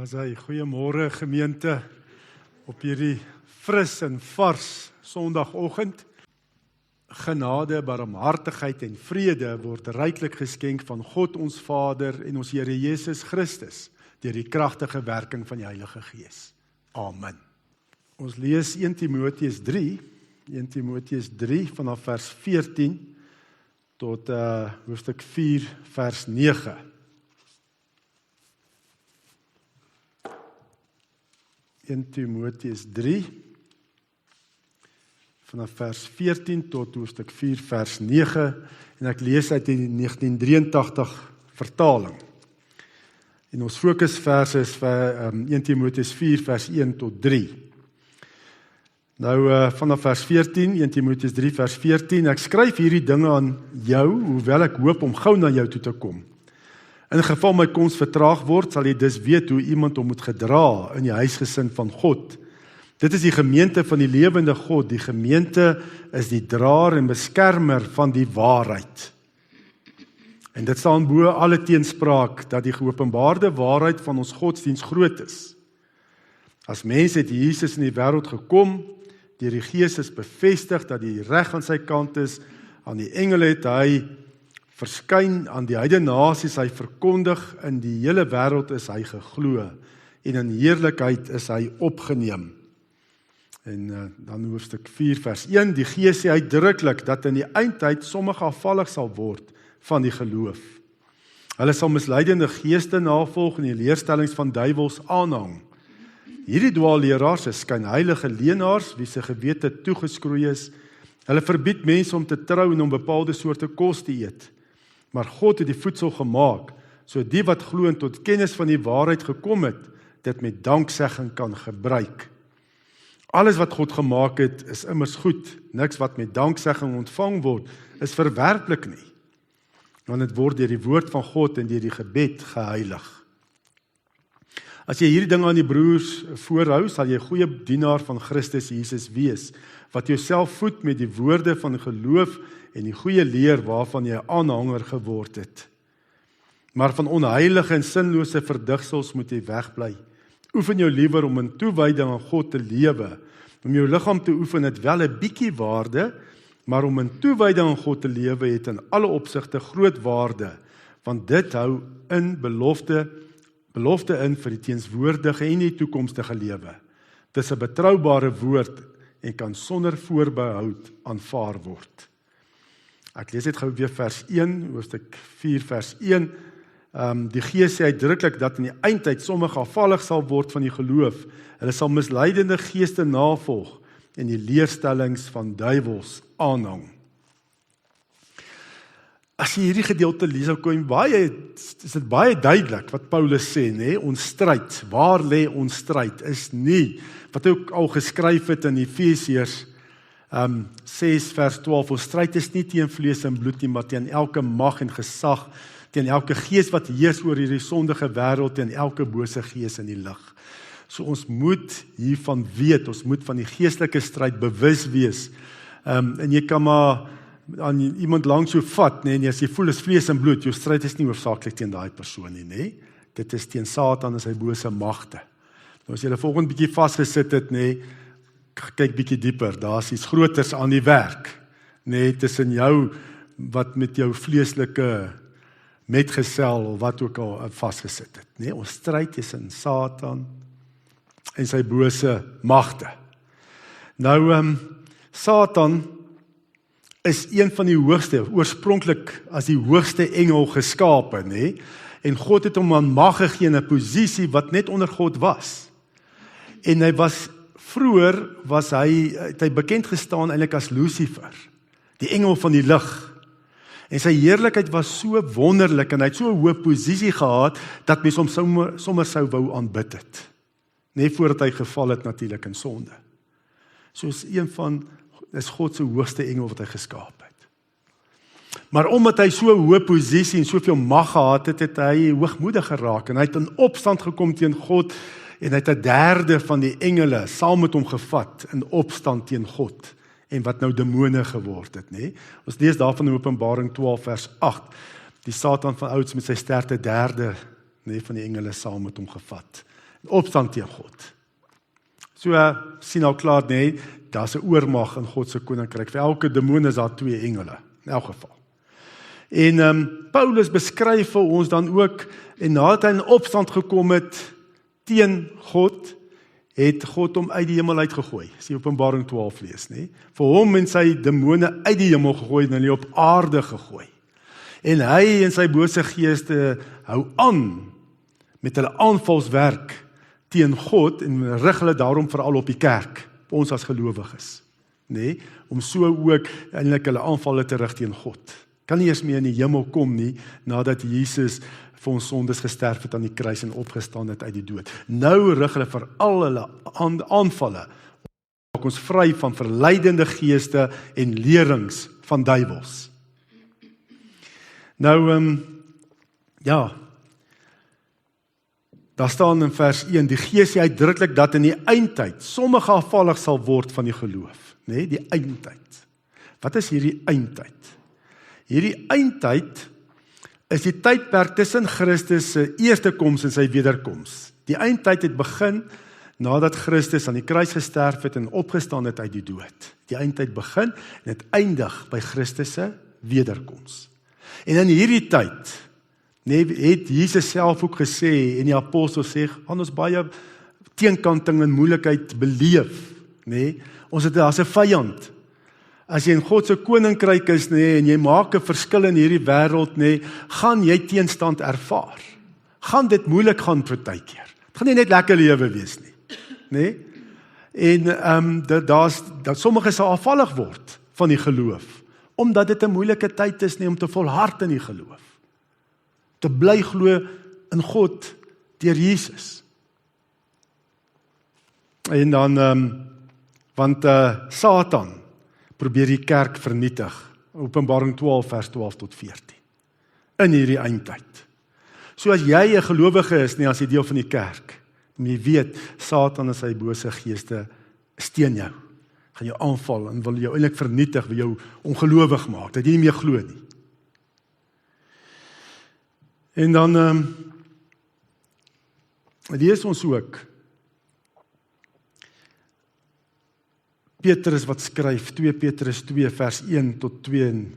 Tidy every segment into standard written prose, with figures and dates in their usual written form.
Daar is hy, goeiemôre gemeente op hierdie fris en vars Sondagoggend. Genade, barmhartigheid en vrede word ryklik geskenk van God ons Vader en ons Here Jesus Christus deur die kragtige werking van die Heilige Gees. Amen. Ons lees 1 Timoteus 3 vanaf vers 14 tot hoofstuk 4 vers 9. 1 Timoteus 3 vanaf vers 14 tot hoofstuk 4 vers 9 en ek lees uit die 1983 vertaling. En ons fokusverse is vir 1 Timoteus 4 vers 1 tot 3. Nou vanaf vers 14, 1 Timoteus 3 vers 14, ek skryf hierdie dinge aan jou, hoewel ek hoop om gou na jou toe te kom. In geval my koms vertraag word, sal jy dus weet hoe iemand hom moet gedra in die huisgesin van God. Dit is die gemeente van die lewende God. Die gemeente is die draer en beskermer van die waarheid. En dit staan bo alle teenspraak dat die geopenbaarde waarheid van ons godsdiens groot is. As mens het Jesus in die wêreld gekom, deur die Gees is bevestig dat die reg aan sy kant is, aan die engele het hy verskyn, aan die heidene nasies hy verkondig, in die hele wêreld is hy geglo, en in heerlikheid is hy opgeneem. En dan hoofstuk 4 vers 1, die Gees sê uitdruklik dat in die eindtyd sommige afvallig sal word van die geloof. Hulle sal misleidende geeste navolg en die leerstellings van duiwels aanhang. Hierdie dwaalleraars is skynheilige leenaars, wie se gewete toegeskroei is. Hulle verbied mense om te trou en om bepaalde soorte kos te eet. Maar God het die voedsel gemaak, so die wat glo en tot kennis van die waarheid gekom het, dit met danksegging kan gebruik. Alles wat God gemaak het, is immers goed. Niks wat met danksegging ontvang word, is verwerplik nie. Want dit word deur die woord van God en deur die gebed geheilig. As jy hierdie dinge aan die broers voorhou, sal jy 'n goeie dienaar van Christus Jesus wees, wat jouself voed met die woorde van geloof en die goeie leer waarvan jy 'n aanhanger geword het. Maar van onheilige en sinlose verdigsels moet jy wegbly. Oefen jou liewer om in toewyding aan God te lewe. Om jou liggaam te oefen het wel 'n bietjie waarde, maar om in toewyding aan God te lewe het in alle opsigte groot waarde, want dit hou in belofte in vir die teenswoordige en die toekomstige lewe. Dit is 'n betroubare woord en kan sonder voorbehoud aanvaar word. Ek lees dit gou weer vers 1, hoofstuk 4 vers 1. Die Gees sê uitdruklik dat in die eindtyd sommige afvallig sal word van die geloof. Hulle sal misleidende geeste navolg en die leerstellings van duiwels aanhang. As jy hierdie gedeelte lees, is dit baie duidelik wat Paulus sê, nê? Ons stryd, waar lê ons stryd, is nie, wat hy ook al geskryf het in Efesiërs 6 vers 12, ons stryd is nie teen vlees en bloed nie, maar teen elke mag en gesag, teen elke gees wat heers oor hierdie sondige wêreld, teen elke bose gees in die lig. So ons moet hiervan weet, ons moet van die geestelike stryd bewus wees. En jy kan maar aan iemand langs jou vat, nee, as jy voel is vlees en bloed, jou stryd is nie hoofsaaklik teen daai persoon nie, nee. Dit is teen Satan en sy bose magte. Nou as jy die volgende bietjie vasgesit het, nee, kyk bietjie dieper, daar's iets groters aan die werk, nee, tussen jou, wat met jou vleeslike metgesel, of wat ook al vasgesit het, nee, ons stryd is in Satan en sy bose magte. Nou, Satan is een van die hoogste, oorspronklik as die hoogste engel geskape, nê? En God het hom aan mag gegee in 'n posisie wat net onder God was. En hy was vroeër het hy bekend gestaan eintlik as Lucifer, die engel van die lig. En sy heerlikheid was so wonderlik en hy het so 'n hoë posisie gehad dat mense hom sommer sou wou aanbid het. Net voordat hy geval het natuurlik in sonde. So is God se hoogste engel wat hy geskaap het. Maar omdat hy so 'n hoë posisie en soveel mag gehad het, het hy hoogmoedig geraak en hy het in opstand gekom teen God en hy het 'n derde van die engele saam met hom gevat in opstand teen God en wat nou demone geword het, nê? Ons lees daarvan in Openbaring 12 vers 8. Die Satan van ouds met sy sterkte derde, nê, van die engele saam met hom gevat. opstand teen God. So sien al klaar, nee, daar's 'n oormag in God se koninkryk. Vir elke demoon is daar 2 engele, in elk geval. En Paulus beskryf vir ons dan ook, en nadat hy in opstand gekom het teen God, het God hom uit die hemel uitgegooi. As jy Openbaring 12 lees, nee? Vir hom en sy demone uit die hemel gegooi en hulle op aarde gegooi. En hy en sy bose geeste hou aan met hulle aanvalswerk teen God en rig hulle daarom veral op die kerk, op ons as gelowiges, nee? Om so ook eintlik hulle aanvalle te rig teen God. Kan nie eens meer in die hemel kom nie, nadat Jesus vir ons sondes gesterf het aan die kruis en opgestaan het uit die dood. Nou rig hulle vir al hulle aanvalle, maak ons vry van verleidende geeste en lerings van duiwels. Nou, daar staan in vers 1, die Gees sê uitdruklik dat in die eindtyd sommige afvallig sal word van die geloof, nee, die eindtyd. Wat is hierdie eindtyd? Hierdie eindtyd is die tydperk tussen Christus se eerste koms en sy wederkoms. Die eindtyd het begin nadat Christus aan die kruis gesterf het en opgestaan het uit die dood. Die eindtyd begin en het eindig by Christus se wederkoms. En in hierdie tyd, nee, het Jesus self ook gesê en die apostels sê, gaan ons baie teenkanting en moeilikheid beleef, nee? Ons het as 'n vyand. As jy in God se koninkryk is, nee, en jy maak 'n verskil in hierdie wêreld, nee, gaan jy teenstand ervaar. Gaan dit moeilik gaan partykeer. Dit gaan nie net lekker lewe wees nie, nee? En dat sommige sal afvallig word van die geloof, omdat dit 'n moeilike tyd is nie om te volhard in die geloof. Te bly glo in God deur Jesus. En dan want Satan probeer die kerk vernietig. Openbaring 12 vers 12 tot 14. In hierdie eindtyd. So as jy 'n gelowige is, nie as jy deel van die kerk, moet jy weet, Satan en sy bose geeste steen jou, gaan jou aanval en wil jou eintlik vernietig, wil jou ongelowig maak, dat jy nie meer glo nie. En dan lees ons ook Petrus wat skryf, 2 Petrus 2 vers 1 tot 2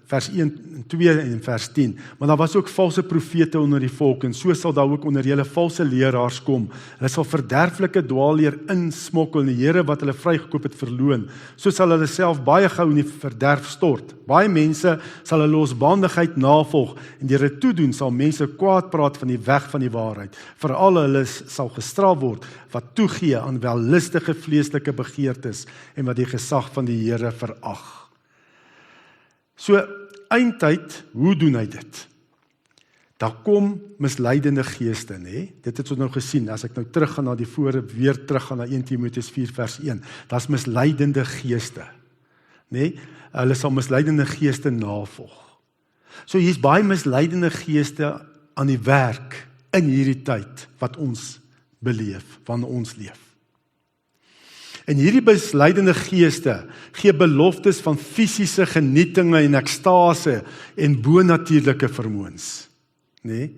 vers 1, 2 en vers 10. Maar daar was ook valse profete onder die volk en so sal daar ook onder julle valse leraars kom. Hulle sal verderflike dwaalleer insmokkel en die Here wat hulle vrygekoop het verloon. So sal hulle self baie gou in die verderf stort. Baie mense sal hulle losbandigheid navolg en deur dit toedoen sal mense kwaad praat van die weg van die waarheid. Veral hulle sal gestraf word wat toegee aan wellustige vleeslike begeertes en wat die gesag van die Here verag. So, eindtyd, hoe doen hy dit? Daar kom misleidende geeste, nee? Dit het ons nou gesien, as ek nou teruggaan na die weer teruggaan na 1 Timoteus 4 vers 1, dat is misleidende geeste, nee? Hulle sal misleidende geeste navolg. So, hier is baie misleidende geeste aan die werk in hierdie tyd, wat ons beleef, wanneer ons leef. En hierdie misleidende geeste gee beloftes van fisiese genietinge en ekstase en bonatuurlike vermoëns, nee?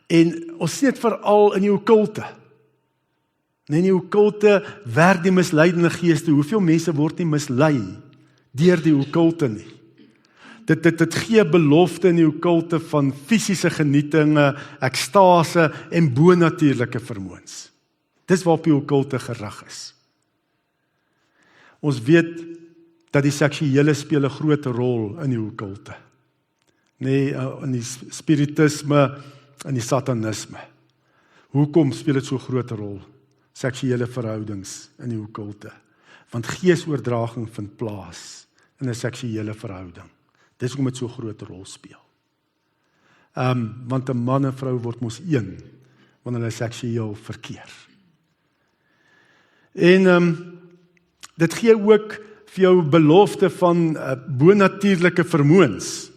En ons sien dit veral in die okkulte. Nee, in die okkulte werk die misleidende geeste. Hoeveel mense word nie mislei deur die okkulte nie? Dit gee belofte in die okkulte van fisiese genietinge, ekstase en bonatuurlike vermoëns. Dis waarop die okkulte gerig is. Ons weet dat die seksuele speel 'n groot rol in die okkulte. Nee, in die spiritisme en die satanisme. Hoekom speel dit so 'n groot rol? Seksuele verhoudings in die okkulte. Want geesoordraging vind plaas in 'n seksuele verhouding. Dis hoekom dit so 'n groot rol speel. Want 'n man en vrou word mos een wanneer hulle seksueel verkeer. En dit gee ook vir jou belofte van bonatuurlike vermoëns.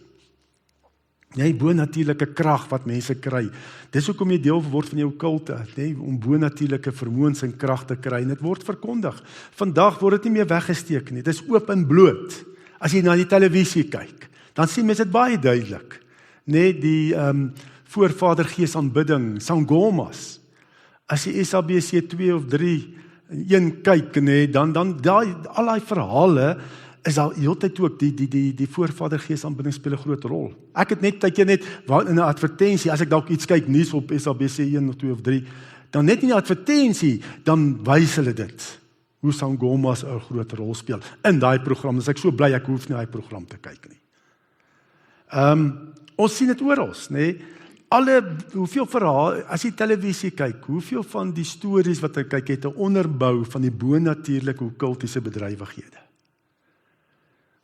Nee, bonatuurlike krag wat mense kry. Dis hoekom jy deel word van jou okkulte, nee, om bonatuurlike vermoëns en krag te kry. En dit word verkondig. Vandag word dit nie meer weggesteek nie. Dit is oop en bloot. As jy na die televisie kyk, dan sien mense dit baie duidelik. Nee, die voorvadergees aanbidding, sangomas, As jy SABC 2 of 3 een kyk, nee, dan al die verhale is daar heeltyd ook die voorvadergees aanbidding speel 'n groot rol. Ek het net tydjie net in 'n advertensie, as ek dalk iets kyk nuus op SABC 1 of 2 of 3, dan net in die advertensie, dan wys hulle dit. Hoe sangomas 'n groot rol speel in daai program. Dus ek so bly ek hoef nie daai program te kyk nie. Ons sien dit oral, nê? Hoeveel verhaal, as jy televisie kyk, hoeveel van die stories wat ek kyk, het 'n onderbou van die bonatuurlike okkultiese bedrywighede.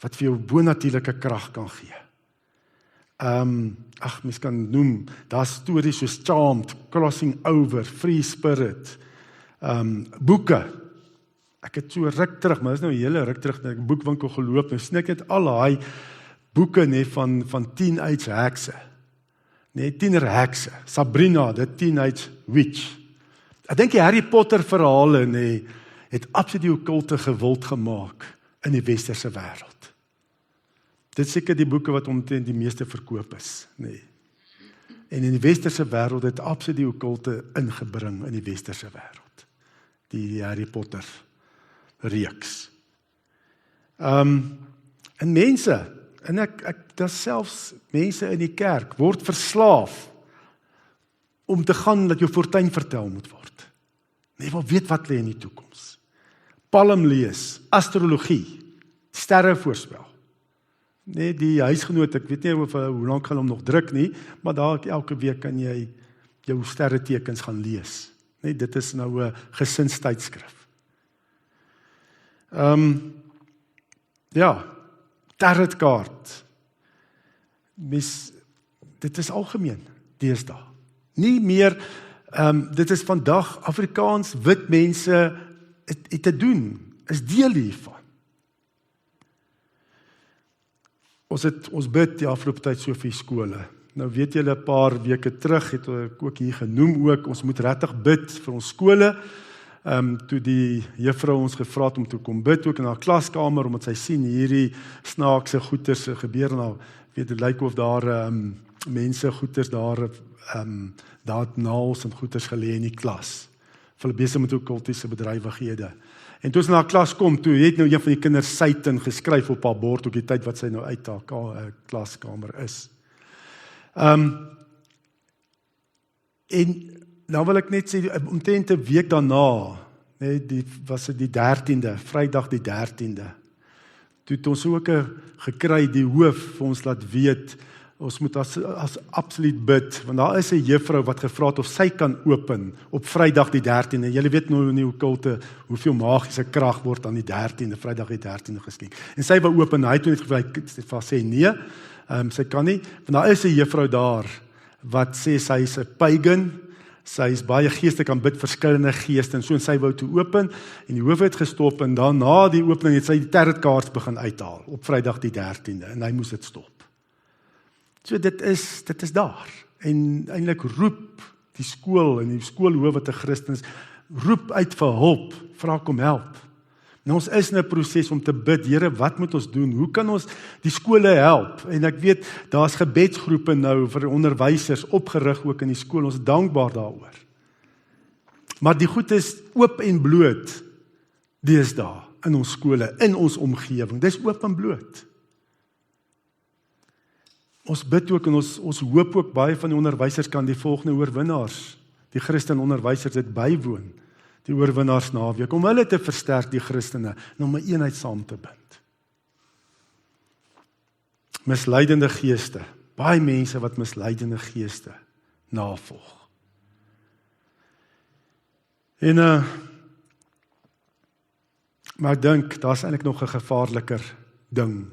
Wat vir jou bonatuurlike krag kan gee. Mens kan noem, daar stories soos Charmed, Crossing Over, Free Spirit, boeke. Ek het so ruk terug, maar dit is nou 'n hele ruk terug, ek boekwinkel geloop, en sien ek net al daai boeke van teenage hekse. Nee, tienerhekse, Sabrina, the teenage witch. Ek dink die Harry Potter verhale, nee, het absoluut die okkulte gewild gemaak in die westerse wêreld. Dit is seker die boeke wat omtrent die meeste verkoop is, nee. En in die westerse wêreld het absoluut die okkulte ingebring in die westerse wêreld. Die Harry Potter reeks. En mense, en daar selfs mense in die kerk word verslaaf om te gaan dat jou fortuin vertel moet word. Nee, wil weet wat lê in die toekoms. Palm lees, astrologie, sterre voorspel. Nee, die huisgenoot, ek weet nie hoe lank gaan hom nog druk nie, maar daar elke week kan jy jou sterretekens gaan lees. Nee, dit is nou 'n gesinstydskrif. Tarotkaart. Dit is algemeen deesdae. Nie meer, dit is vandag Afrikaans, wit mense het te doen, is deel hiervan. Ons bid die afgelope tyd so vir skole. Nou weet julle 'n paar weke terug, het ek ook hier genoem ook, ons moet regtig bid vir ons skole. Toe die juffrou ons gevra het om te kom bid ook in haar klaskamer, omdat sy sien hierdie snaakse goeters gebeur, nou weet dit lyk of daar mense goeters daar naals en goeters gelê in die klas. Hulle besig met okkultiese bedrywighede. En toe sy na haar klas kom, toe het nou een van die kinders Satan geskryf op haar bord op die tyd wat sy nou uit haar klaskamer is. En nou wil ek net sê, omtrent 'n week daarna, was dit die 13de, Vrydag die 13de, toe het ons ook gekry, die hoof vir ons laat weet, ons moet as absoluut bid, want daar is 'n juffrou wat gevra het of sy kan open op Vrydag die 13de. Julle weet nou in die okkulte hoeveel magiese krag word aan die 13de, Vrydag die 13de geskenk. En sy wou open, hy het net gesê nee, sy kan nie, want daar is 'n juffrou daar wat sê sy is 'n pagan. Sy is baie geeste, kan bid verskillende geeste, en so en sy wou toe open, en die hoof het gestop, en dan na die opening het sy die tarotkaart begin uithaal, op Vrydag die 13de, en hy moes dit stop. So dit is daar, en eintlik roep die skool, en die skoolhoof wat 'n Christen is, roep uit vir hulp, vra kom help. Nou ons is in 'n proses om te bid, Here, wat moet ons doen? Hoe kan ons die skole help? En ek weet, daar's gebedsgroepe nou vir onderwysers opgerig ook in die skool. Ons is dankbaar daaroor. Maar die goed is oop en bloot deesdae in ons skole, in ons omgewing. Dis oop en bloot. Ons bid ook en ons hoop ook baie van die onderwysers kan die volgende oorwinnaars, die Christen onderwysers dit bywoon. Die oorwinnaars naweek, om hulle te versterk, die Christene, en om 'n eenheid saam te bind. Misleidende geeste, baie mense wat misleidende geeste navolg. En maar ek dink, daar is eintlik nog 'n gevaarliker ding,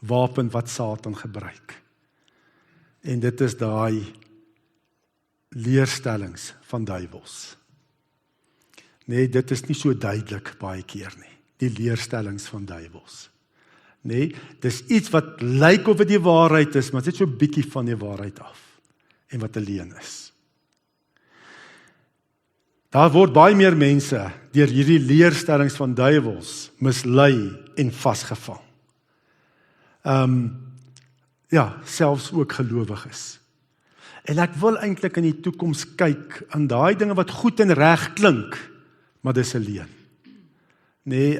wapen wat Satan gebruik. En dit is daai leerstellings van duiwels. Nee, dit is nie so duidelik baie keer nie, die leerstellings van duiwels. Nee, dis iets wat lyk of dit die waarheid is, maar dit is so 'n bietjie van die waarheid af, en wat 'n leuen is. Daar word baie meer mense deur hierdie leerstellings van duiwels mislei en vasgevang. Selfs ook gelowiges. En ek wil eintlik in die toekoms kyk aan daai dinge wat goed en reg klink, maar dis 'n leuen. Nee,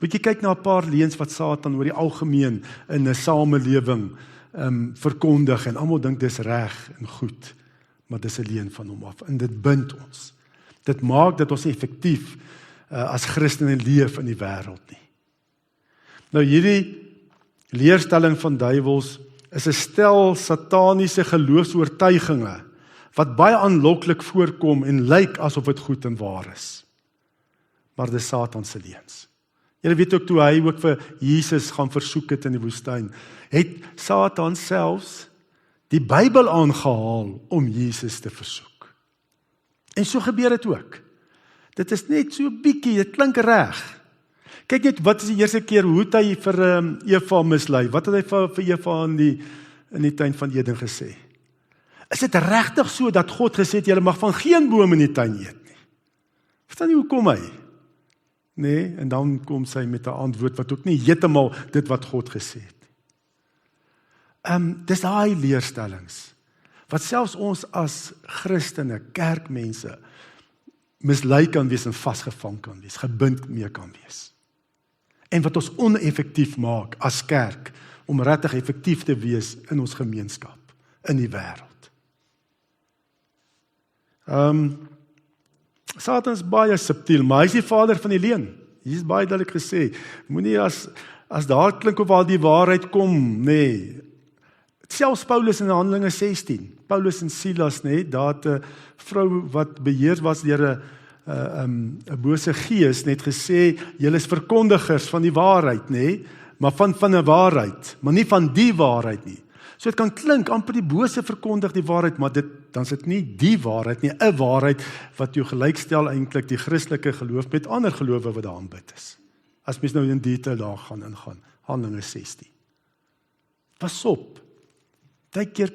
bietjie kyk na 'n paar leuns wat Satan oor die algemeen in 'n samelewing verkondig en almal dink dis reg en goed, maar dis 'n leuen van hom af en dit bind ons. Dit maak dat ons nie effektief as Christene leef in die wêreld nie. Nou hierdie leerstelling van duiwels is 'n stel sataniese geloofsoortuigings wat baie aanloklik voorkom en lyk asof dit goed en waar is. Maar dis Satan se leuns. Julle weet ook toe hy ook vir Jesus gaan versoek het in die woestyn, het Satan selfs die Bybel aangehaal om Jesus te versoek. En so gebeur dit ook. Dit is net so bietjie, dit klink reg. Kyk net, wat is die eerste keer, hoe het hy vir Eva mislei? Wat het hy vir Eva in die tuin van Eden gesê? Is dit regtig so dat God gesê het, julle mag van geen boom in die tuin eet nie? Verstaan jy hoe kom hy? Nee, en dan kom sy met 'n antwoord wat ook nie heeltemal dit wat God gesê het. Dis daai leerstellings, wat selfs ons as Christene, kerkmense, mislei kan wees en vasgevang kan wees, gebind mee kan wees. En wat ons oneffektief maak as kerk, om regtig effektief te wees in ons gemeenskap, in die wêreld. Satan is baie subtiel, maar hy is die vader van die leuen. Hier is baie duidelik gesê, moenie as daar klink of waar die waarheid kom, nee. Selfs Paulus in Handelinge 16, Paulus en Silas, nee, daar het 'n vrou wat beheer was deur 'n bose gees, net gesê, julle is verkondigers van die waarheid, nee, maar van 'n waarheid, maar nie van die waarheid nie. So dit kan klink, amper die bose verkondig die waarheid, maar dan is dit nie die waarheid nie, 'n waarheid wat jou gelykstel eintlik die Christelike geloof met ander gelowe wat daar aanbid is. As mens nou in detail daar gaan ingaan, Handelinge 16. Pas op. Partykeer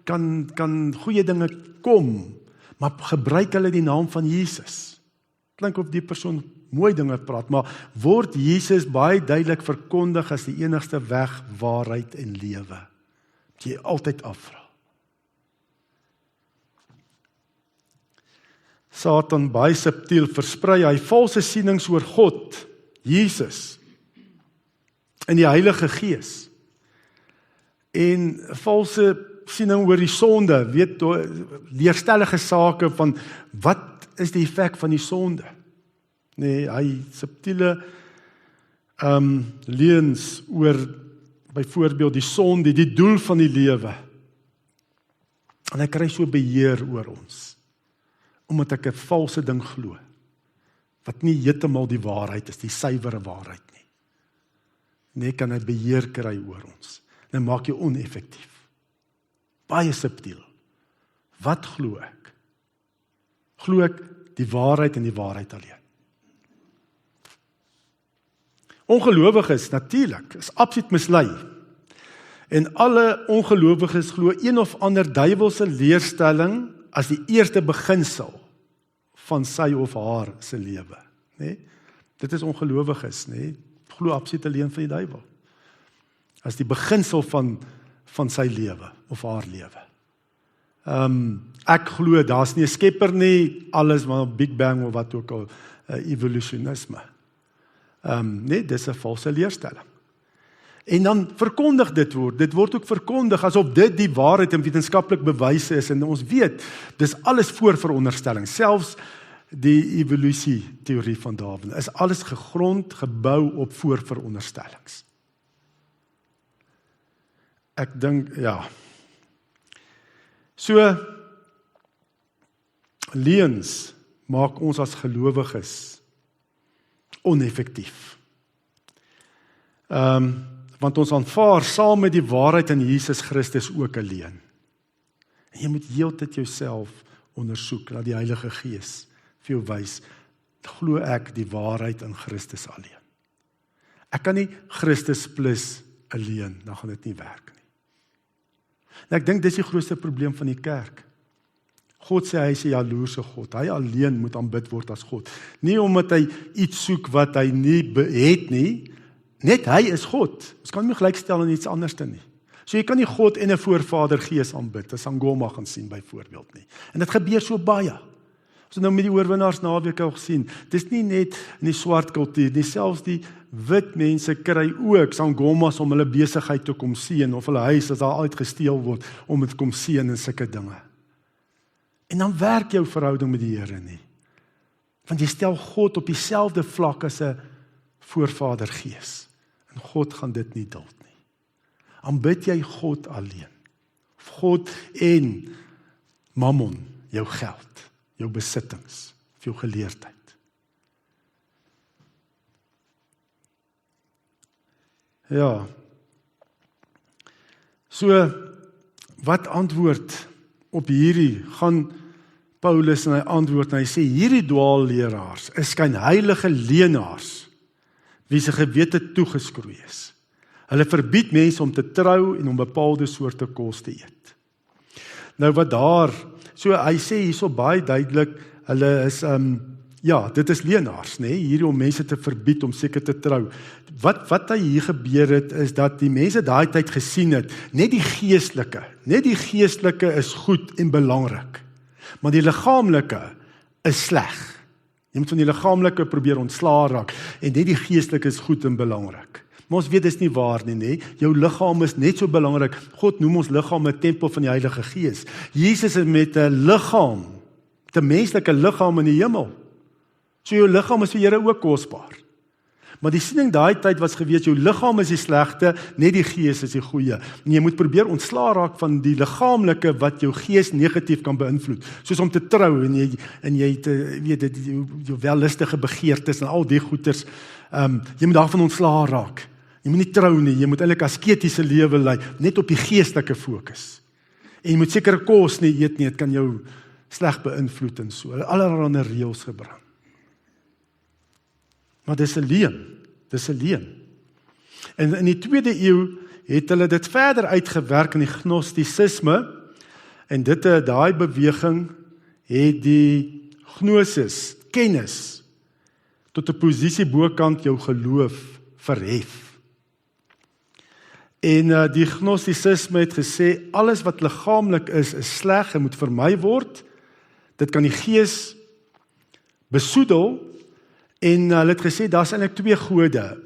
kan goeie dinge kom, maar gebruik hulle die naam van Jesus. Klink of die persoon mooi dinge praat, maar word Jesus baie duidelik verkondig as die enigste weg, waarheid en lewe. Jy altyd afvra. Satan baie subtiel versprei hy valse sienings oor God, Jesus, en die Heilige Gees. En valse siening oor die sonde, weet, leerstellige sake van, wat is die effek van die sonde? Nee, hy subtiele leuns oor, byvoorbeeld die sonde, die doel van die lewe. En hy kry so beheer oor ons, omdat ek 'n valse ding glo, wat nie heeltemal die waarheid is, die suiwere waarheid nie. Nee, kan hy beheer kry oor ons. Dan maak jy oneffektief. Baie subtiel. Wat glo ek? Glo ek die waarheid en die waarheid alleen? Ongelowiges natuurlik is absoluut mislei. En alle ongelowiges glo een of ander duiwelse leerstelling as die eerste beginsel van sy of haar se lewe, nê? Dit is ongelowiges, nê? Glo absoluut alleen van die duiwel. As die beginsel van sy lewe of haar lewe. Ek glo daar's nie 'n skepper nie, alles maar Big Bang of wat ook al, evolutionisme. Nee, dis 'n valse leerstelling. En dan verkondig dit word ook verkondig asof dit die waarheid en wetenskaplik bewyse is, en ons weet, dis alles voorveronderstelling, selfs die evolusie-teorie van Darwin, is alles gebou op voorveronderstellings. Ek dink, ja. So, leuns maak ons as gelowiges oneffektief. Want ons aanvaar saam met die waarheid in Jesus Christus ook 'n leuen. En jy moet heeltyd jouself ondersoek, laat die Heilige Gees vir jou wys, glo ek die waarheid in Christus alleen. Ek kan nie Christus plus 'n leuen, dan gaan dit nie werk nie. En ek dink dis die grootste probleem van die kerk. God sê hy is 'n jaloerse God. Hy alleen moet aanbid word as God. Nie omdat hy iets soek wat hy nie het nie. Net hy is God. Ons kan hom nie gelykstel aan iets anders nie. So jy kan nie God en 'n voorvader gees aanbid, as Angoma gaan sien byvoorbeeld nie. En dit gebeur so baie. Ons het nou met die oorwinnaars naweek al gesien, dis nie net in die swart kultuur, nie selfs die wit mense kry ook sangomas om hulle besigheid te kom seën, of hulle huis as daar uit gesteel word, om dit kom seën en sulke dinge. En dan werk jou verhouding met die Here nie. Want jy stel God op dieselfde vlak as 'n voorvader gees. En God gaan dit nie duld nie. Aanbid jy God alleen. Of God en mammon, jou geld, jou besittings, of jou geleerdheid. Ja. So, wat antwoord op hierdie, gaan Paulus en hy antwoord en hy sê, hierdie dwaalleraars is skynheilige leenaars, wie se gewete toegeskroei is. Hulle verbied mense om te trou en om bepaalde soorte kos te eet. Nou wat daar, so hy sê hierso baie duidelik, hulle is, dit is leenaars, hierdie om mense te verbied om seker te trou. Wat hier gebeur het, is dat die mense daai tyd gesien het, net die geestelike is goed en belangrik, maar die liggaamlike is sleg. Jy moet van die liggaamlike probeer ontslaa raak, en net die geestelike is goed en belangrik. Maar ons weet dis nie waar nie, jou liggaam is net so belangrik. God noem ons liggaam 'n tempel van die Heilige Gees. Jesus is met 'n liggaam, 'n menslike liggaam in die hemel. So jou liggaam is vir Here ook kosbaar. Maar die siening daai tyd was gewees, jou liggaam is die slegte, net die gees is die goeie. En jy moet probeer ontslaa raak van die liggaamlike wat jou gees negatief kan beïnvloed. Soos om te trou en jy weet jou wellustige begeertes en al die goeters. Jy moet daarvan ontslaa raak. Jy moet nie trou nie, jy moet eintlik asketiese lewe lei, net op die geestelike fokus. En jy moet sekere kos nie eet nie, dit kan jou sleg beïnvloed en so. Allerhande reëls gebring. Maar dis 'n leuen. En in die 2de eeu het hulle dit verder uitgewerk in die gnostisisme, en daai beweging het die gnosis, kennis, tot 'n posisie bokant jou geloof verhef. En die gnostisisme het gesê, alles wat liggaamlik is sleg en moet vermy word. Dit kan die gees besoedel, en hulle het gesê, daar's eintlik 2 gode,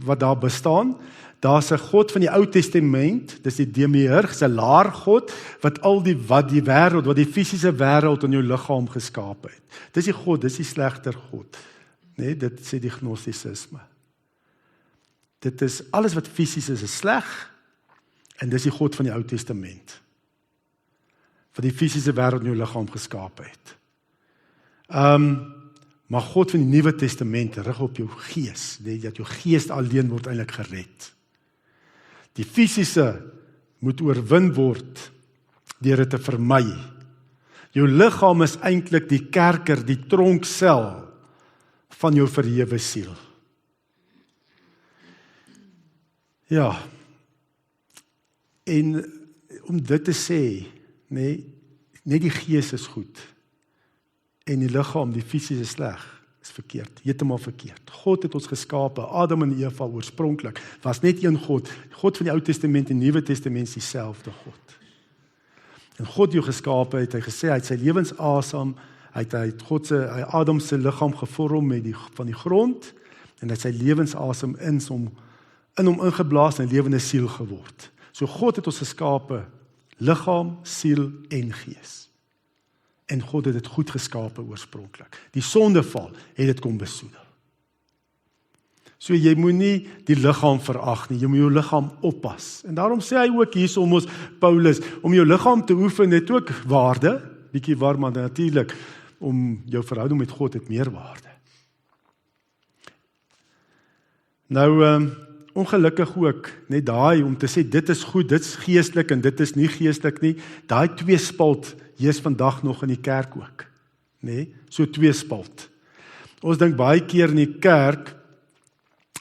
wat daar bestaan. Daar's 'n God van die Ou Testament, dis die Demiurg, 'n laer God, wat die wêreld, wat die fisiese wêreld in jou liggaam geskaap het. Dis die God, dis die slegter God. Dit sê die gnostisisme. Dit is alles wat fisies is sleg, en dis die God van die Ou Testament, wat die fisiese wêreld in jou liggaam geskaap het. Maar God van die Nuwe Testament rig op jou gees, dat jou gees alleen word eintlik gered. Die fisiese moet oorwin word deur dit te vermy. Jou liggaam is eintlik die kerker, die tronksel van jou verhewe siel. Ja, en om dit te sê, net die gees is goed, en die liggaam, die fisies is sleg, is verkeerd, heeltemal verkeerd. God het ons geskape, Adam en Eva oorspronklik, was net een God, God van die Ou Testament en Nuwe Testament is dieselfde God. En God jou geskape het, hy gesê, hy het sy lewensasem, hy het Adam se liggaam gevorm van die grond, en hy het sy lewensasem in hom ingeblaas en 'n lewende siel geword. So God het ons geskape, liggaam, siel en gees. En God het dit goed geskape oorspronklik. Die sondeval het dit kom besoedel. So jy moet nie die liggaam verag nie, jy moet jou liggaam oppas. En daarom sê hy ook hier om ons Paulus, om jou liggaam te oefen het ook waarde, bietjie waar, maar natuurlik, om jou verhouding met God het meer waarde. Nou, ongelukkig ook, net daai om te sê, dit is goed, dit is geestelik en dit is nie geestelik nie, daai tweespalt, is vandag nog in die kerk ook, so tweespalt. Ons dink baie keer in die kerk,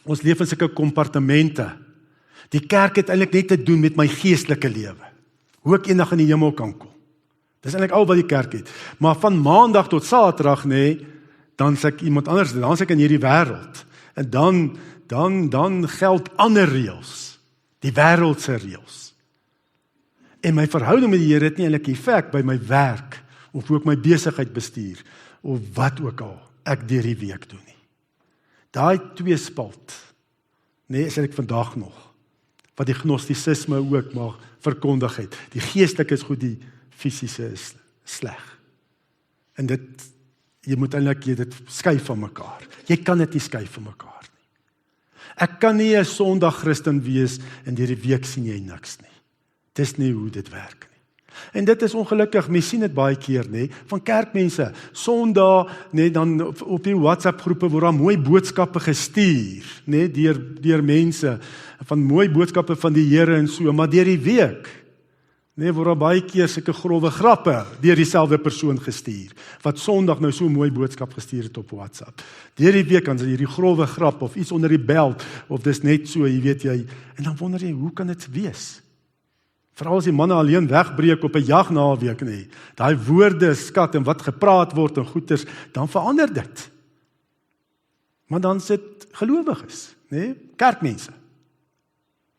ons leef in sulke kompartemente. Die kerk het eintlik net te doen met my geestelike lewe, hoe ek eendag in die hemel kan kom. Dis eintlik al wat die kerk het. Maar van maandag tot saterdag, dan is ek iemand anders, dan is ek in hierdie wêreld. En dan geld ander reëls. die wêreldse reëls. En my verhouding met die Here het nie eintlik effek by my werk, of hoe ek my besigheid bestuur, of wat ook al ek deur die week doen nie. Daai tweespalt, is ek vandag nog, wat die gnostisisme ook maar verkondig het. Die geestelike is goed, die fisiese is sleg. En jy moet eintlik dit skei van mekaar. Jy kan dit nie skei van mekaar nie. Ek kan nie 'n Sondag Christen wees en deur die week sien jy niks nie. Dis nie hoe dit werk nie. En dit is ongelukkig, mens sien dit baie keer, van kerkmense, Sondag, dan op die WhatsApp groepe word daar mooi boodskappe gestuur, deur mense, van mooi boodskappe van die Here en so, maar deur die week, word daar baie keer sulke grove grappe deur dieselfde persoon gestuur, wat Sondag nou so 'n mooi boodskap gestuur het op WhatsApp. Deur die week kan sy hierdie grove grap, of iets onder die belt, of dis net so, en dan wonder jy, hoe kan dit wees? Veral as die manne alleen wegbreek op 'n jagnaweek, daai woorde, skat en wat gepraat word en goeters, dan verander dit. Maar dan sit gelowiges, kerkmense.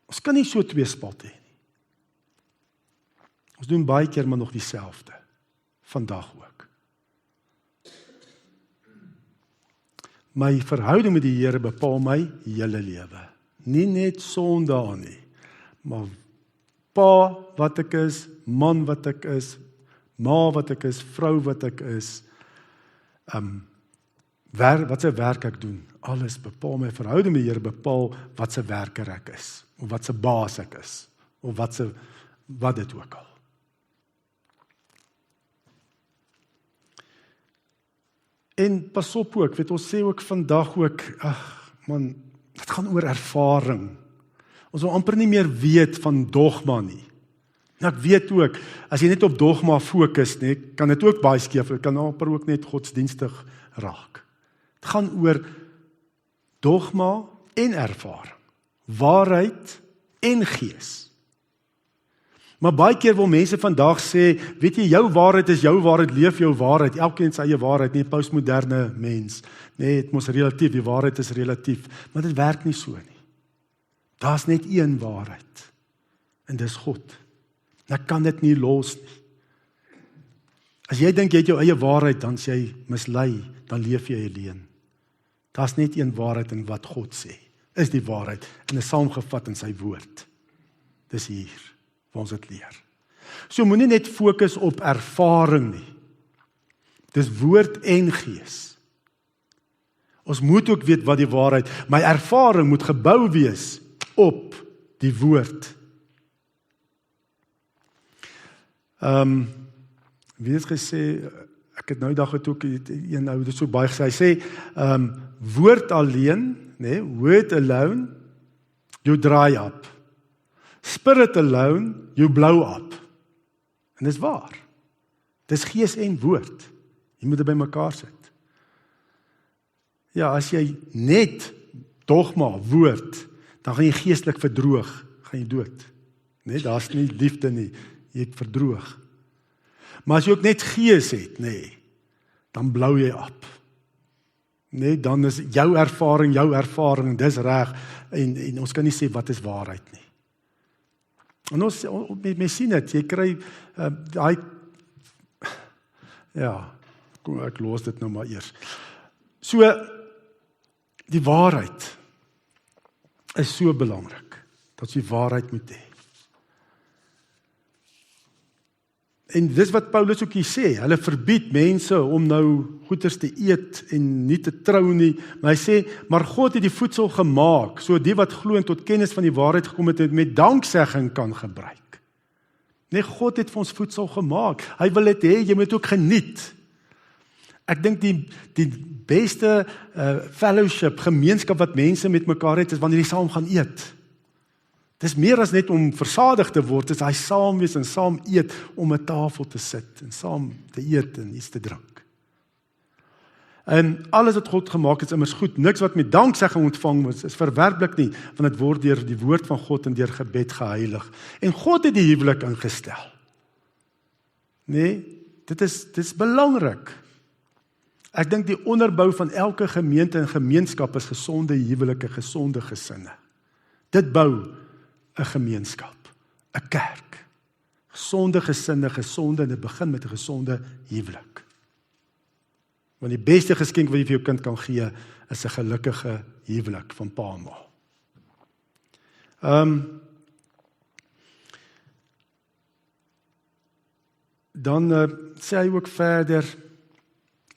Ons kan nie so tweespalt hê nie. Ons doen baie keer maar nog dieselfde, vandag ook. My verhouding met die Here bepaal my hele lewe. Nie net Sondag nie, maar pa wat ek is, man wat ek is, ma wat ek is, vrou wat ek is, wat se werk ek doen, alles bepaal my verhouding met die Here, bepaal wat se werker ek is, of wat se baas ek is, of wat dit ook al. En pas op ook, ons sê ook vandag ook, dit gaan oor ervaring. Ons wil amper nie meer weet van dogma nie. En ek weet ook, as jy net op dogma fokus, kan dit ook baie skeef, dit kan amper ook net godsdienstig raak. Dit gaan oor dogma en ervaring, waarheid en gees. Maar baie keer wil mense vandag sê, weet jy, jou waarheid is jou waarheid, leef jou waarheid, elkeen sy eie waarheid, nie postmoderne mens, dit mos relatief, die waarheid is relatief, maar dit werk nie so nie. Daar's net een waarheid, en dis God. Ek kan dit nie los nie. As jy dink jy het jou eie waarheid, dan is jy mislei, dan leef jy alleen. Daar's net een waarheid en wat God sê, is die waarheid, en is saamgevat in sy woord. Dis hier, waar ons dit leer. So moenie net fokus op ervaring nie. Dis woord en gees. Ons moet ook weet wat die waarheid, my ervaring moet gebou wees op die woord. Wie het gesê, ek het nou dag het ook een ou dit so baie gesê, hy sê, woord alleen, word alone, you dry up. Spirit alone, you blow up. En dis waar. Dis gees en woord. Jy moet dit by mekaar sit. Ja, as jy net dogma, woord, dan gaan jy geestelik verdroog, gaan jy dood. Daar's nie liefde nie, jy verdroog. Maar as jy ook net gees het, dan blou jy op. Dan is jou ervaring, dis reg, en ons kan nie sê wat is waarheid nie. En ons sien dit, jy kry, ek los dit nou maar eers. So, die waarheid is so belangrik, dat jy waarheid moet hê. En dis wat Paulus ook hier sê, hulle verbied mense om nou goeders te eet en nie te trou nie, maar hy sê, maar God het die voedsel gemaak, so die wat glo en tot kennis van die waarheid gekom het, met danksegging kan gebruik. God het vir ons voedsel gemaak, hy wil dit hê, jy moet ook geniet. Ek dink die beste fellowship, gemeenskap wat mense met mekaar het, is wanneer jy saam gaan eet. Dis meer as net om versadig te word, dis hy saam wees en saam eet, om 'n tafel te sit, en saam te eet en iets te drink. En alles wat God gemaak het, is immers goed, niks wat met danksegging ontvang word, is verwerplik nie, want dit word deur die woord van God en deur gebed geheilig. En God het die huwelik ingestel. Dit is belangrik. Ek dink die onderbou van elke gemeente en gemeenskap is gesonde huwelike, gesonde gesinne. Dit bou 'n gemeenskap, 'n kerk. Gesonde gesinne, en dit begin met 'n gesonde huwelik. Want die beste geskenk wat jy vir jou kind kan gee, is 'n gelukkige huwelik van pa en ma. Dan sê hy ook verder,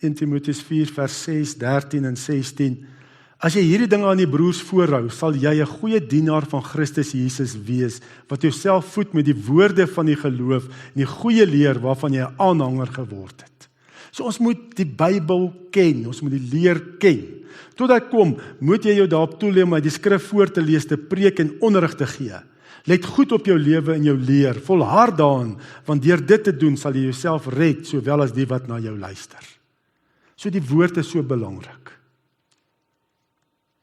1 Timoteus 4 vers 6, 13 en 16, as jy hierdie dinge aan die broers voorhou, sal jy 'n goeie dienaar van Christus Jesus wees, wat jouself voed met die woorde van die geloof en die goeie leer waarvan jy 'n aanhanger geword het. So ons moet die Bybel ken, ons moet die leer ken. Tot hy kom, moet jy jou daarop toelê om uit die skrif voor te lees, te preek en onderrig te gee. Let goed op jou lewe en jou leer, volhard daarin, want deur dit te doen sal jy jouself red, sowel as die wat na jou luister. So die woord is so belangrik.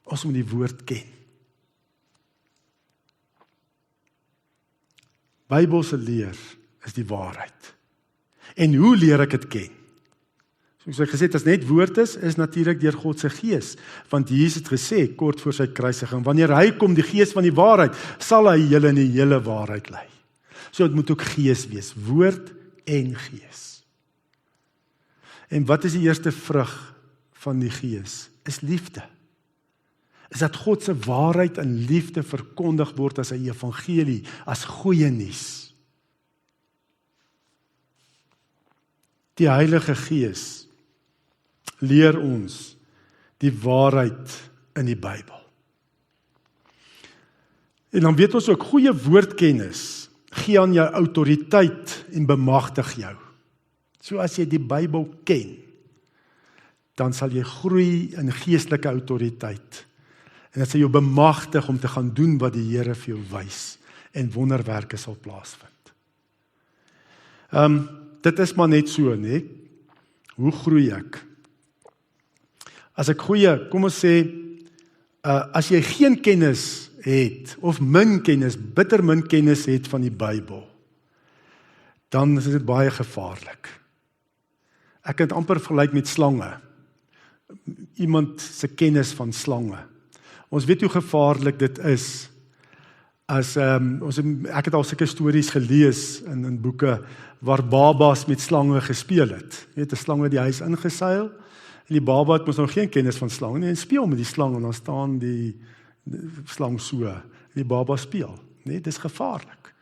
Ons moet die woord ken. Bybelse leer is die waarheid. En hoe leer ek dit ken? Soos ek gesê het, as net woord is natuurlik deur God se gees, want Jesus het gesê, kort voor sy kruisiging, wanneer hy kom, die gees van die waarheid, sal hy julle in die hele waarheid lei. So dit moet ook gees wees, woord en gees. En wat is die eerste vrug van die gees? Is liefde. Is dat God se waarheid en liefde verkondig word as 'n evangelie, as goeie nuus. Die Heilige Gees leer ons die waarheid in die Bybel. En dan weet ons ook, goeie woordkennis gee aan jou autoriteit en bemagtig jou. So as jy die Bybel ken, dan sal jy groei in geestelike autoriteit. En dit sal jou bemagtig om te gaan doen wat die Here vir jou wys en wonderwerke sal plaasvind. Dit is maar net so, nee. Hoe groei ek? As ek kom ons sê, as jy geen kennis het, of min kennis, bitter min kennis het van die Bybel, dan is dit baie gevaarlik. Ek kan dit amper vergelyk met slange. Iemand se kennis van slange. Ons weet hoe gevaarlik dit is. Ek het al sulke stories gelees in boeke, waar babas met slange gespeel het. Jy weet, 'n slang het die huis ingeseil, en die baba het mos nog geen kennis van slange nie, en speel met die slang, en dan staan die slang so, en die baba speel. Nee, dis gevaarlik,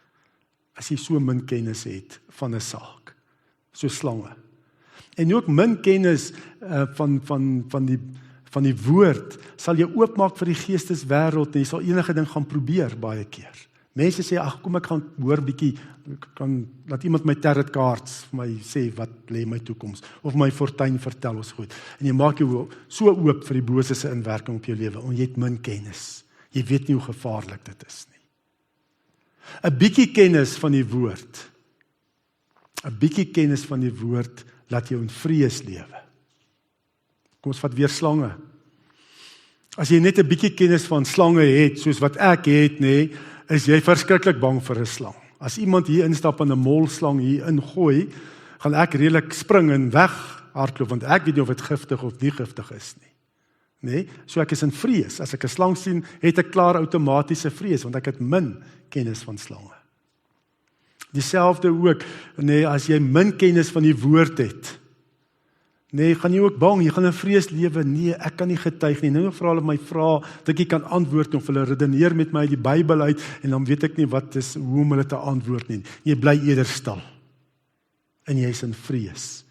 as jy so min kennis het van 'n saak, so slange. En ook min kennis van die woord, sal jy oopmaak vir die geesteswêreld, en jy sal enige ding gaan probeer, baie keer. Mense sê, ag kom ek gaan hoor bietjie, laat iemand my tarot cards vir my sê wat lê my toekoms, of my fortuin vertel ons goed. En jy maak jou so oop vir die bose se inwerking op jou lewe, en jy het min kennis. Jy weet nie hoe gevaarlik dit is nie. 'n bietjie kennis van die woord. 'n bietjie kennis van die woord laat jou in vrees lewe. Kom ons vat weer slange. As jy net 'n bietjie kennis van slange het, soos wat ek het, nee, is jy verskriklik bang vir 'n slang. As iemand hier instap en 'n molslang hier ingooi, gaan ek redelik spring en weg hardloop, want ek weet nie of dit giftig of nie giftig is nie. Nee, so ek is in vrees. As ek 'n slang sien, het ek klaar outomatiese vrees, want ek het min kennis van slange. Dieselfde ook, nee, as jy min kennis van die woord het, nee, gaan jy ook bang, jy gaan in vrees lewe, nee, ek kan nie getuig nie, nou vra hulle my vra, dat ek kan antwoord, of hulle redeneer met my die Bybel uit, en dan weet ek nie wat is, hoe om hulle te antwoord nie. Jy bly eerder stil, en jy is in vrees.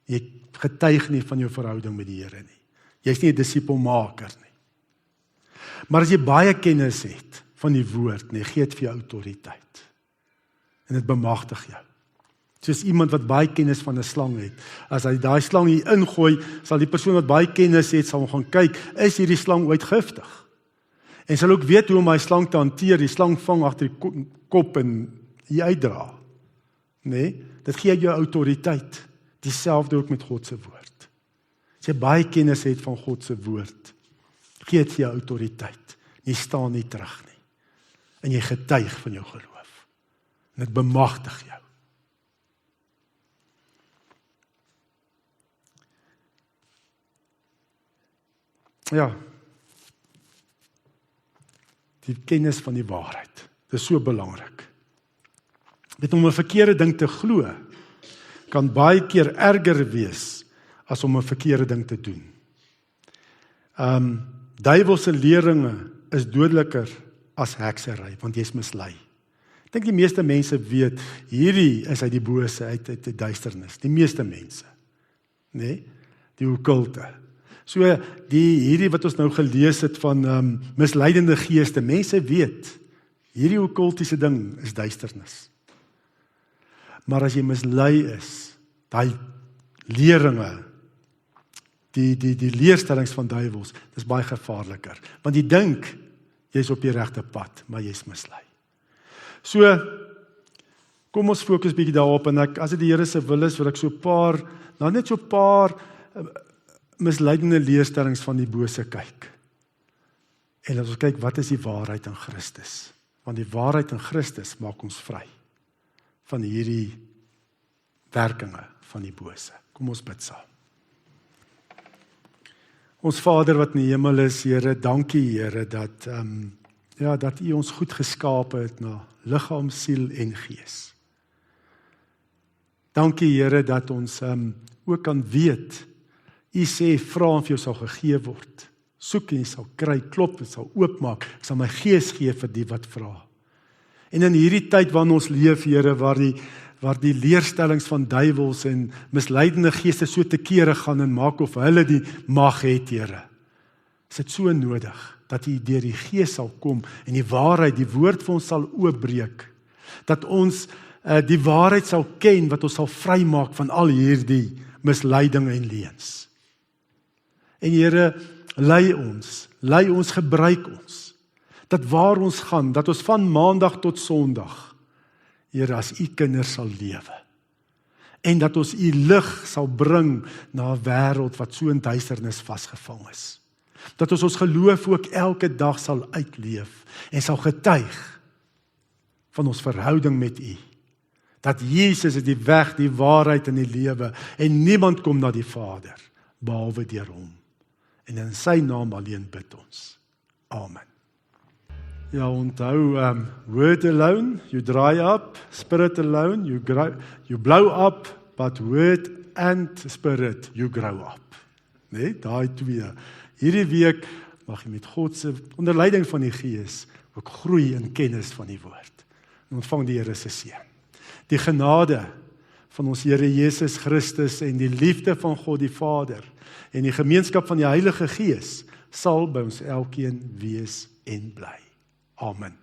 Jy getuig nie van jou verhouding met die Here nie. Jy is nie 'n disipelmaker nie. Maar as jy baie kennis het van die woord, nee, gee dit vir jou autoriteit. En dit bemagtig jou. Soos iemand wat baie kennis van 'n slang het. As hy daai slang hier ingooi, sal die persoon wat baie kennis het, sal gaan kyk, is hierdie slang ooit giftig? En sal ook weet hoe om hy slang te hanteer, die slang vang agter die kop en hier uitdra. Nee, dit gee jou autoriteit. Dieselfde ook met God se woord. As jy baie kennis het van God se woord, gee dit jou autoriteit. Jy staan nie terug nie. En jy getuig van jou geloof. En dit bemagtig jou. Ja, die kennis van die waarheid. Dit is so belangrik. Weet, om 'n verkeerde ding te glo, kan baie keer erger wees as om 'n verkeerde ding te doen. Duiwelse leringe is dodeliker as heksery, want jy's mislei. Ek dink die meeste mense weet, hierdie is uit die bose, uit die duisternis. Die meeste mense. Nee? Die okkulte. So, hierdie wat ons nou gelees het van misleidende geeste, mense weet, hierdie okkultiese ding is duisternis. Maar as jy mislei is, daai leringe, die leerstellings van duiwels, dis baie gevaarliker. Want jy dink, jy's op die regte pad, maar jy's mislei. So, kom ons fokus bietjie daarop, en as dit die Here se wil is, wil ek net so 'n paar misleidende leerstellings van die bose kyk. En as ons kyk, wat is die waarheid in Christus? Want die waarheid in Christus maak ons vry van hierdie werkinge van die bose. Kom ons bid saam. Ons Vader wat in die hemel is, Here, dankie Here, dat U ons goed geskape het na liggaam, siel en gees. Dankie Here dat ons ook kan weet, U sê, vra en vir jou sal gegee word. Soek en jy sal kry, klop en sal oopmaak. Ek sal my gees gee vir die wat vra. En in hierdie tyd waarin ons leef, Here, waar die leerstellings van duiwels en misleidende geeste so te kere gaan en maak of hulle die mag het, Here, is dit so nodig dat U deur die Gees sal kom en die waarheid, die woord vir ons sal oopbreek. Dat ons die waarheid sal ken, wat ons sal vrymaak van al hierdie misleiding en leuns. En Here, lei ons, gebruik ons, dat waar ons gaan, dat ons van maandag tot Sondag, Here, as U kinders sal lewe, en dat ons U lig sal bring na 'n wêreld wat so in duisternis vasgevang is. Dat ons geloof ook elke dag sal uitleef, en sal getuig van ons verhouding met U, dat Jesus is die weg, die waarheid en die lewe, en niemand kom na die Vader, behalwe deur hom. En in sy naam alleen bid ons. Amen. Ja, onthou, word alone, you dry up, spirit alone, you blow up, but word and spirit, you grow up. Nee, daai twee. Hierdie week mag jy met God se onder leiding van die Gees ook groei in kennis van die woord. En ontvang die Here se seën. Die genade van ons Here Jesus Christus en die liefde van God die Vader en die gemeenskap van die Heilige Gees sal by ons elkeen wees en bly. Amen.